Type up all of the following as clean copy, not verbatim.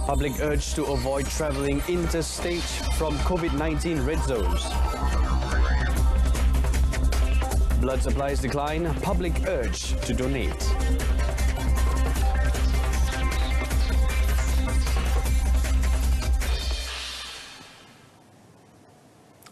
Public urged to avoid travelling interstate from COVID-19 red zones. Blood supplies decline. Public urge to donate.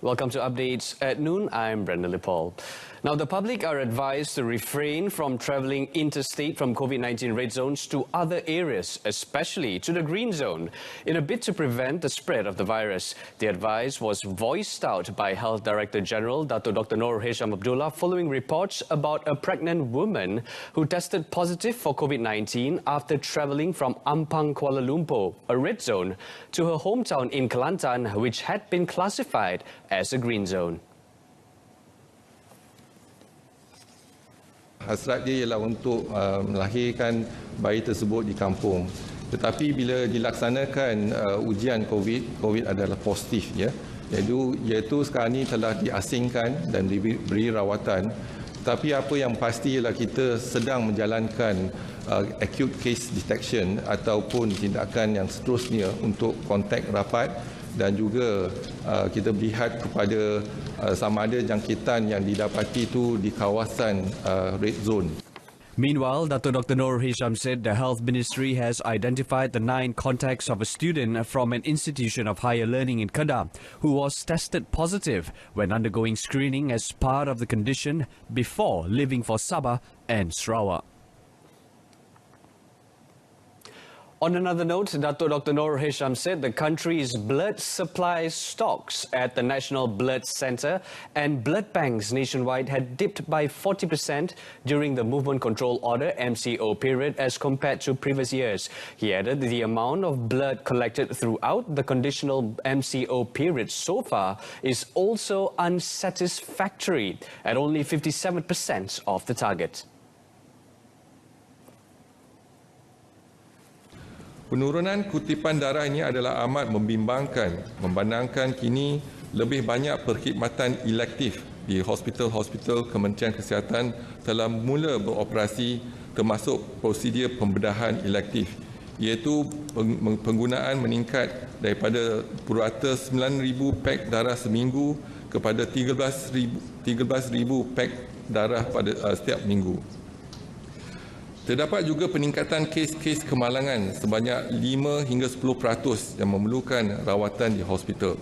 Welcome to Updates at Noon. I'm Brenda Lipol. Now, the public are advised to refrain from travelling interstate from COVID-19 red zones to other areas, especially to the green zone, in a bid to prevent the spread of the virus. The advice was voiced out by Health Director General Dr. Noor Hisham Abdullah following reports about a pregnant woman who tested positive for COVID-19 after travelling from Ampang, Kuala Lumpur, a red zone, to her hometown in Kelantan, which had been classified as a green zone. Hasrat dia ialah untuk melahirkan bayi tersebut di kampung. Tetapi bila dilaksanakan ujian COVID adalah positif, ya. Iaitu sekarang ini telah diasingkan dan diberi rawatan. Tapi apa yang pasti ialah kita sedang menjalankan acute case detection ataupun tindakan yang seterusnya untuk kontak rapat, dan juga kita melihat kepada sama ada jangkitan yang didapati itu di kawasan red zone. Meanwhile, Dr. Noor Hisham said the Health Ministry has identified the 9 contacts of a student from an institution of higher learning in Kedah who was tested positive when undergoing screening as part of the condition before leaving for Sabah and Sarawak. On another note, Dr. Noor Hisham said the country's blood supply stocks at the National Blood Centre and blood banks nationwide had dipped by 40% during the Movement Control Order MCO period as compared to previous years. He added the amount of blood collected throughout the conditional MCO period so far is also unsatisfactory at only 57% of the target. Penurunan kutipan darah ini adalah amat membimbangkan, memandangkan kini lebih banyak perkhidmatan elektif di hospital-hospital Kementerian Kesihatan telah mula beroperasi, termasuk prosedur pembedahan elektif, iaitu penggunaan meningkat daripada purata 9,000 pak darah seminggu kepada 13,000 pak darah pada setiap minggu. Terdapat juga peningkatan kes-kes kemalangan sebanyak 5 hingga 10% yang memerlukan rawatan di hospital.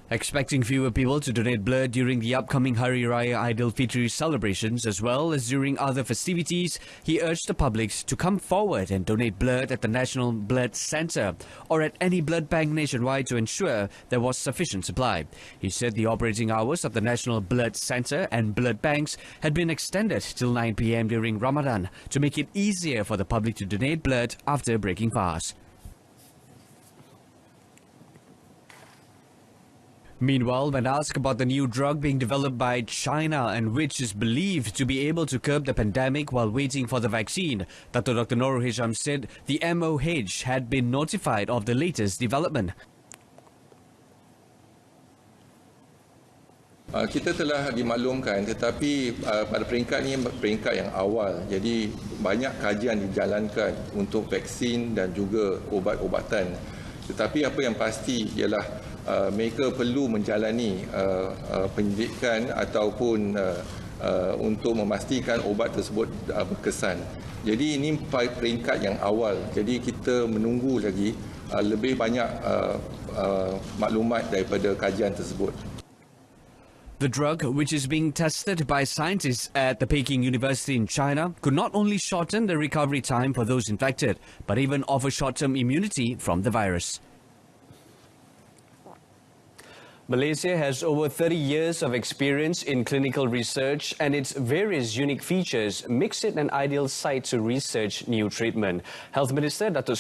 Expecting fewer people to donate blood during the upcoming Hari Raya Aidilfitri celebrations as well as during other festivities, he urged the public to come forward and donate blood at the National Blood Centre or at any blood bank nationwide to ensure there was sufficient supply. He said the operating hours of the National Blood Centre and blood banks had been extended till 9 p.m. during Ramadan to make it easier for the public to donate blood after breaking fast. Meanwhile, when asked about the new drug being developed by China and which is believed to be able to curb the pandemic while waiting for the vaccine, Dr. Noor Hisham said the MOH had been notified of the latest development. Kita telah dimaklumkan, tetapi pada peringkat ini peringkat yang awal. Jadi banyak kajian dijalankan untuk vaksin dan juga obat-obatan. Tetapi apa yang pasti ialah mereka perlu menjalani penyelidikan ataupun untuk memastikan obat tersebut berkesan. Jadi ini peringkat yang awal. Jadi kita menunggu lagi lebih banyak maklumat daripada kajian tersebut. The drug, which is being tested by scientists at the Peking University in China, could not only shorten the recovery time for those infected, but even offer short-term immunity from the virus. Malaysia has over 30 years of experience in clinical research, and its various unique features makes it an ideal site to research new treatment. Health Minister Dr.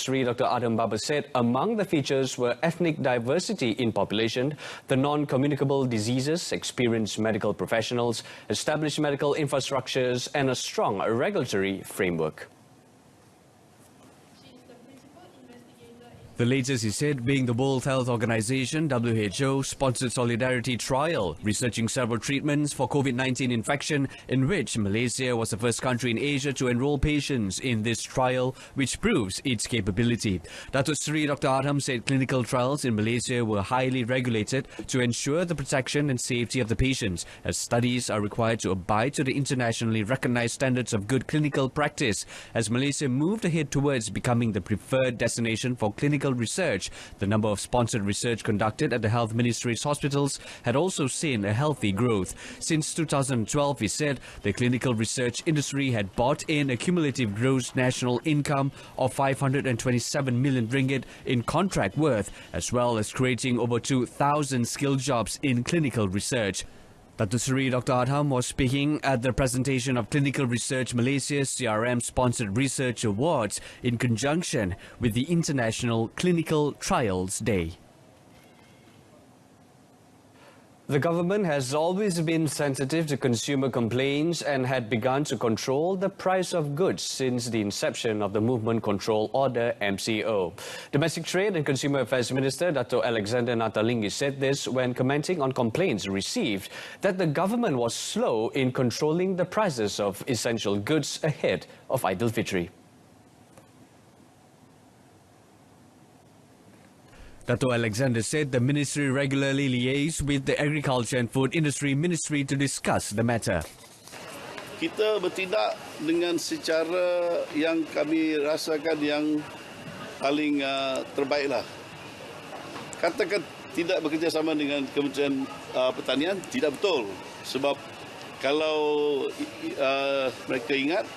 Adam Baba said among the features were ethnic diversity in population, the non-communicable diseases, experienced medical professionals, established medical infrastructures, and a strong regulatory framework. The latest, he said, being the World Health Organization (WHO) sponsored solidarity trial, researching several treatments for COVID-19 infection, in which Malaysia was the first country in Asia to enroll patients in this trial, which proves its capability. Datuk Seri Dr. Adham said clinical trials in Malaysia were highly regulated to ensure the protection and safety of the patients, as studies are required to abide to the internationally recognized standards of good clinical practice. As Malaysia moved ahead towards becoming the preferred destination for clinical research, the number of sponsored research conducted at the Health Ministry's hospitals had also seen a healthy growth. Since 2012, he said, the clinical research industry had brought in a cumulative gross national income of 527 million ringgit in contract worth, as well as creating over 2,000 skilled jobs in clinical research. Datuk Seri Dr. Adham was speaking at the presentation of Clinical Research Malaysia's CRM-sponsored Research Awards in conjunction with the International Clinical Trials Day. The government has always been sensitive to consumer complaints and had begun to control the price of goods since the inception of the Movement Control Order (MCO). Domestic Trade and Consumer Affairs Minister Dato' Alexander Nathalinggi said this when commenting on complaints received that the government was slow in controlling the prices of essential goods ahead of Aidilfitri. Dato' Alexander said the ministry regularly liaises with the Agriculture and Food Industry Ministry to discuss the matter. Kita bertindak dengan secara yang kami rasakan yang paling terbaiklah. Katakan tidak bekerjasama dengan Kementerian Pertanian, tidak betul. Sebab kalau mereka ingat,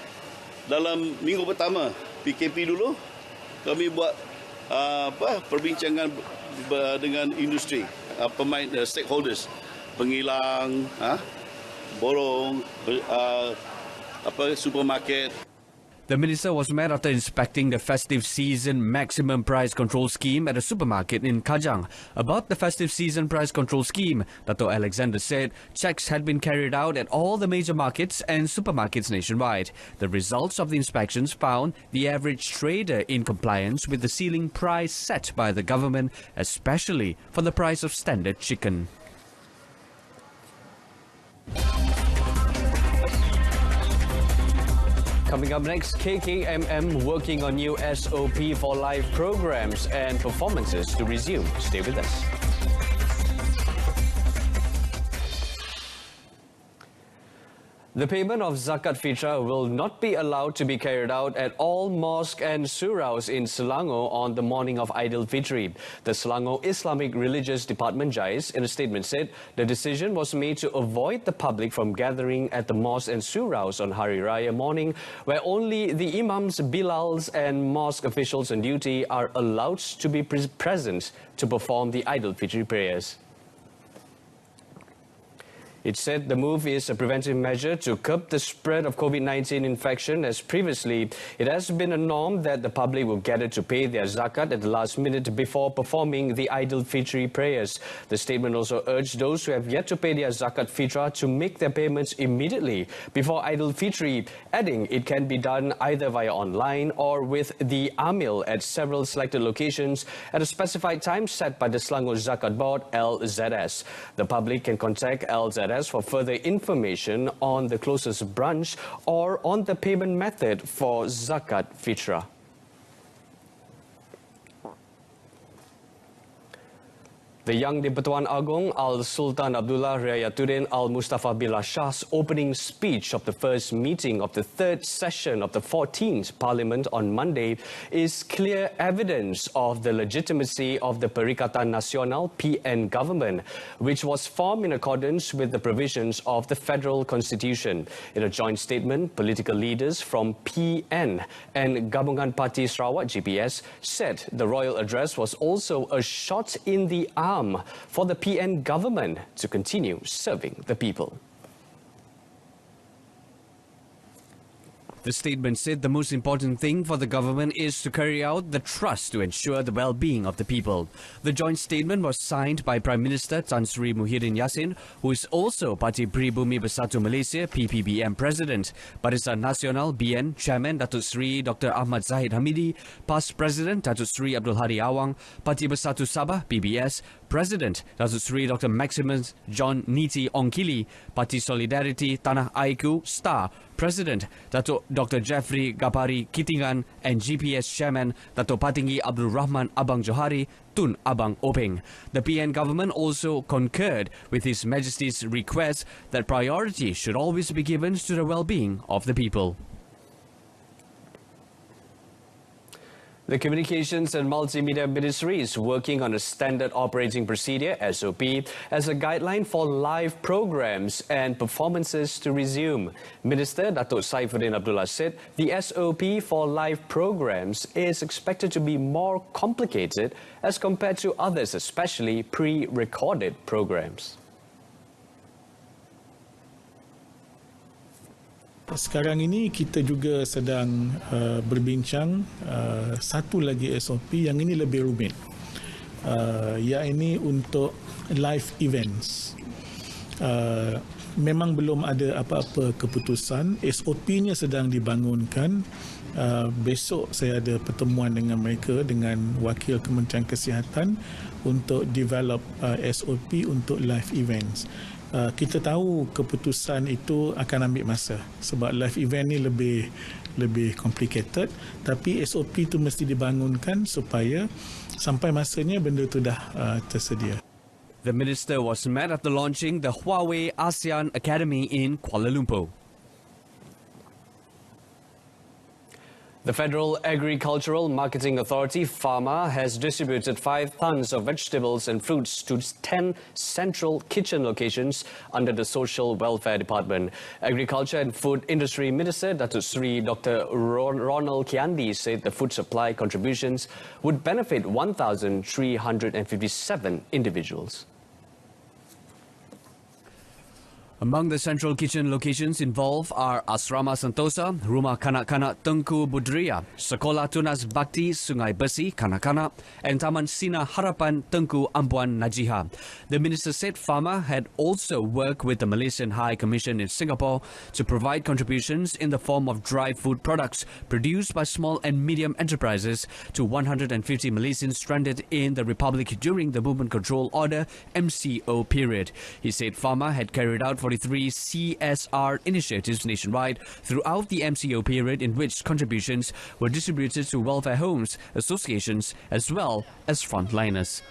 dalam minggu pertama PKP dulu, kami buat perbincangan dengan industri, pemain stakeholders, pengilang, borong, supermarket. The minister was met after inspecting the festive season maximum price control scheme at a supermarket in Kajang. About the festive season price control scheme, Dato' Alexander said checks had been carried out at all the major markets and supermarkets nationwide. The results of the inspections found the average trader in compliance with the ceiling price set by the government, especially for the price of standard chicken. Coming up next, KKMM working on new SOP for live programs and performances to resume. Stay with us. The payment of Zakat Fitrah will not be allowed to be carried out at all mosques and suraus in Selangor on the morning of Aidilfitri. The Selangor Islamic Religious Department JAIS in a statement said the decision was made to avoid the public from gathering at the mosques and suraus on Hari Raya morning, where only the imams, bilals and mosque officials on duty are allowed to be present to perform the Aidilfitri prayers. It said the move is a preventive measure to curb the spread of COVID-19 infection, as previously it has been a norm that the public will gather to pay their zakat at the last minute before performing the Aidilfitri prayers. The statement also urged those who have yet to pay their zakat fitrah to make their payments immediately before Aidilfitri, adding it can be done either via online or with the amil at several selected locations at a specified time set by the Selangor Zakat Board (LZS). The public can contact LZS for further information on the closest branch or on the payment method for Zakat Fitrah. The Yang di-Pertuan Agong Al-Sultan Abdullah Riayatuddin Al-Mustafa Billah Shah's opening speech of the first meeting of the third session of the 14th Parliament on Monday is clear evidence of the legitimacy of the Perikatan Nasional (PN) government, which was formed in accordance with the provisions of the Federal Constitution. In a joint statement, political leaders from PN and Gabungan Parti Sarawak (GPS) said the royal address was also a shot in the arm for the PN government to continue serving the people. The statement said the most important thing for the government is to carry out the trust to ensure the well-being of the people. The joint statement was signed by Prime Minister Tan Sri Muhyiddin Yassin, who is also Parti Pribumi Bersatu Malaysia PPBM President, Barisan Nasional BN Chairman Datuk Sri Dr. Ahmad Zahid Hamidi, past President Datuk Sri Abdul Hadi Awang, Parti Bersatu Sabah PBS, President Datuk Sri Dr. Maximus John Niti Ongkili, Parti Solidarity Tanah Airku STAR, President Datuk Dr. Jeffrey Gapari Kitingan, and GPS Chairman Datuk Patinggi Abdul Rahman Abang Johari Tun Abang Openg. The PN government also concurred with His Majesty's request that priority should always be given to the well-being of the people. The Communications and Multimedia Ministry is working on a Standard Operating Procedure (SOP) as a guideline for live programs and performances to resume. Minister Datuk Saifuddin Abdullah said the SOP for live programs is expected to be more complicated as compared to others, especially pre-recorded programs. Sekarang ini kita juga sedang berbincang satu lagi SOP yang ini lebih rumit, iaitu untuk live events. Memang belum ada apa-apa keputusan, SOP-nya sedang dibangunkan. Besok saya ada pertemuan dengan mereka, dengan wakil Kementerian Kesihatan untuk develop SOP untuk live events. Kita tahu keputusan itu akan ambil masa sebab live event ni lebih complicated, tapi SOP itu mesti dibangunkan supaya sampai masanya benda itu dah tersedia. The minister was met after launching the Huawei ASEAN Academy in Kuala Lumpur. The Federal Agricultural Marketing Authority, FAMA, has distributed 5 tons of vegetables and fruits to 10 central kitchen locations under the Social Welfare Department. Agriculture and Food Industry Minister Datuk Sri Dr. Ronald Kiandi said the food supply contributions would benefit 1,357 individuals. Among the central kitchen locations involved are Asrama Sentosa, Rumah Kanak-Kanak Tengku Budria, Sekolah Tunas Bakti Sungai Besi Kanak-Kanak, and Taman Sina Harapan Tengku Ampuan Najiha. The minister said FAMA had also worked with the Malaysian High Commission in Singapore to provide contributions in the form of dry food products produced by small and medium enterprises to 150 Malaysians stranded in the Republic during the Movement Control Order MCO period. He said FAMA had carried out 43 CSR initiatives nationwide throughout the MCO period in which contributions were distributed to welfare homes, associations as well as frontliners.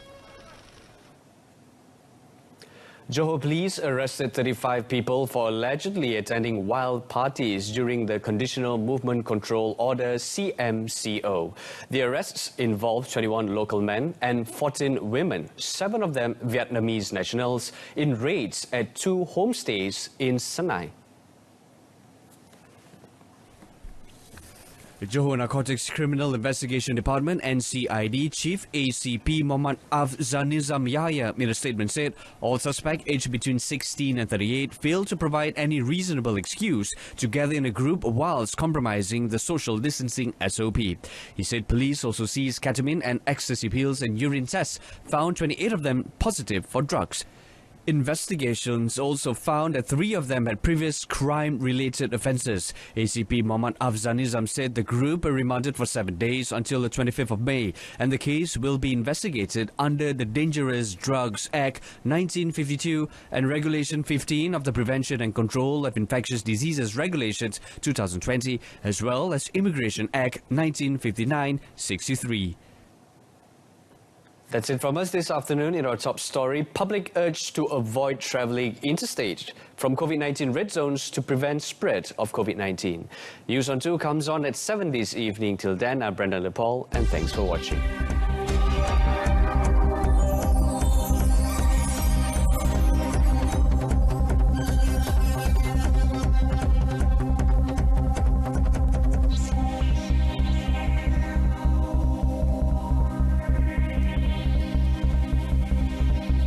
Johor Police arrested 35 people for allegedly attending wild parties during the Conditional Movement Control Order CMCO. The arrests involved 21 local men and 14 women, 7 of them Vietnamese nationals, in raids at 2 homestays in Senai. The Johor Narcotics Criminal Investigation Department NCID Chief ACP Muhammad Afzanizam Yahya in a statement said all suspects aged between 16 and 38 failed to provide any reasonable excuse to gather in a group whilst compromising the social distancing SOP. He said police also seized ketamine and ecstasy pills and urine tests found 28 of them positive for drugs. Investigations also found that 3 of them had previous crime-related offences. ACP Muhammad Afzanizam said the group are remanded for 7 days until the 25th of May, and the case will be investigated under the Dangerous Drugs Act 1952 and Regulation 15 of the Prevention and Control of Infectious Diseases Regulations 2020, as well as Immigration Act 1959-63. That's it from us this afternoon in our top story. Public urged to avoid travelling interstate from COVID-19 red zones to prevent spread of COVID-19. News on 2 comes on at 7 this evening. Till then, I'm Brendan Lepol, and thanks for watching.